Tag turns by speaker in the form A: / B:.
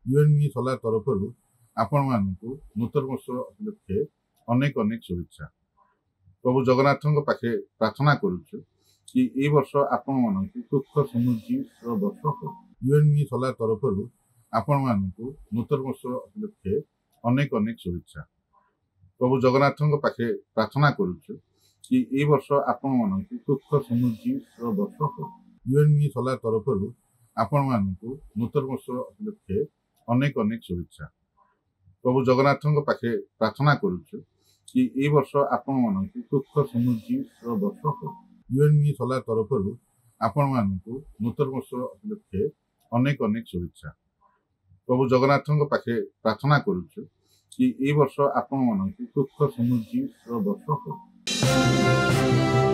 A: ୟୁଏନ୍‌ମି solar ତରଫରୁ ଆପଣମାନଙ୍କୁ ନୂତନ ବର୍ଷ ଉପଲକ୍ଷେ ଅନେକ ଅନେକ ଶୁଭେଚ୍ଛା। ପ୍ରଭୁ ଜଗନ୍ନାଥଙ୍କ ପାଖରେ ପ୍ରାର୍ଥନା କରୁଛୁ କି ଏହି ବର୍ଷ ଆପଣମାନଙ୍କୁ ସୁଖ ସମୃଦ୍ଧିର ବର୍ଷ ହେଉ। ୟୁଏନ୍‌ମି ସୋଲାର ତରଫରୁ ଆପଣମାନଙ୍କୁ ନୂତନ ବର୍ଷ ଉପଲକ୍ଷେ ଅନେକ ଅନେକ ଶୁଭେଚ୍ଛା। ପ୍ରଭୁ ଜଗନ୍ନାଥଙ୍କ ପାଖରେ ପ୍ରାର୍ଥନା କରୁଛୁ କି ଏହି ବର୍ଷ ଆପଣମାନଙ୍କୁ ସୁଖ ସମୃଦ୍ଧିର ବର୍ଷ ହେଉ। ୟୁଏନ୍‌ମି ସୋଲାର ତରଫରୁ ଆପଣମାନଙ୍କୁ ନୂତନ ବର୍ଷ ଉପଲକ୍ଷେ ଅନେକ ଅନେକ ଶୁଭେଚ୍ଛା। ପ୍ରଭୁ ଜଗନ୍ନାଥଙ୍କ ପାଖରେ ପ୍ରାର୍ଥନା କରୁଛୁ କି ଏହି ବର୍ଷ ଆପଣମାନଙ୍କୁ ସୁଖ ସମୃଦ୍ଧିର ବର୍ଷ ହେଉ। ୟୁଏନ୍‌ମି ସୋଲାର ତରଫରୁ ଆପଣମାନଙ୍କୁ ନୂତନ ବର୍ଷ ଉପଲକ୍ଷେ ଅନେକ ଅନେକ ଶୁଭେଚ୍ଛା। ପ୍ରଭୁ ଜଗନ୍ନାଥଙ୍କ ପାଖରେ ପ୍ରାର୍ଥନା କରୁଛୁ କି ଏହି ବର୍ଷ ଆପଣମାନଙ୍କୁ ସୁଖ ସମୃଦ୍ଧିର ବର୍ଷ ହେଉ।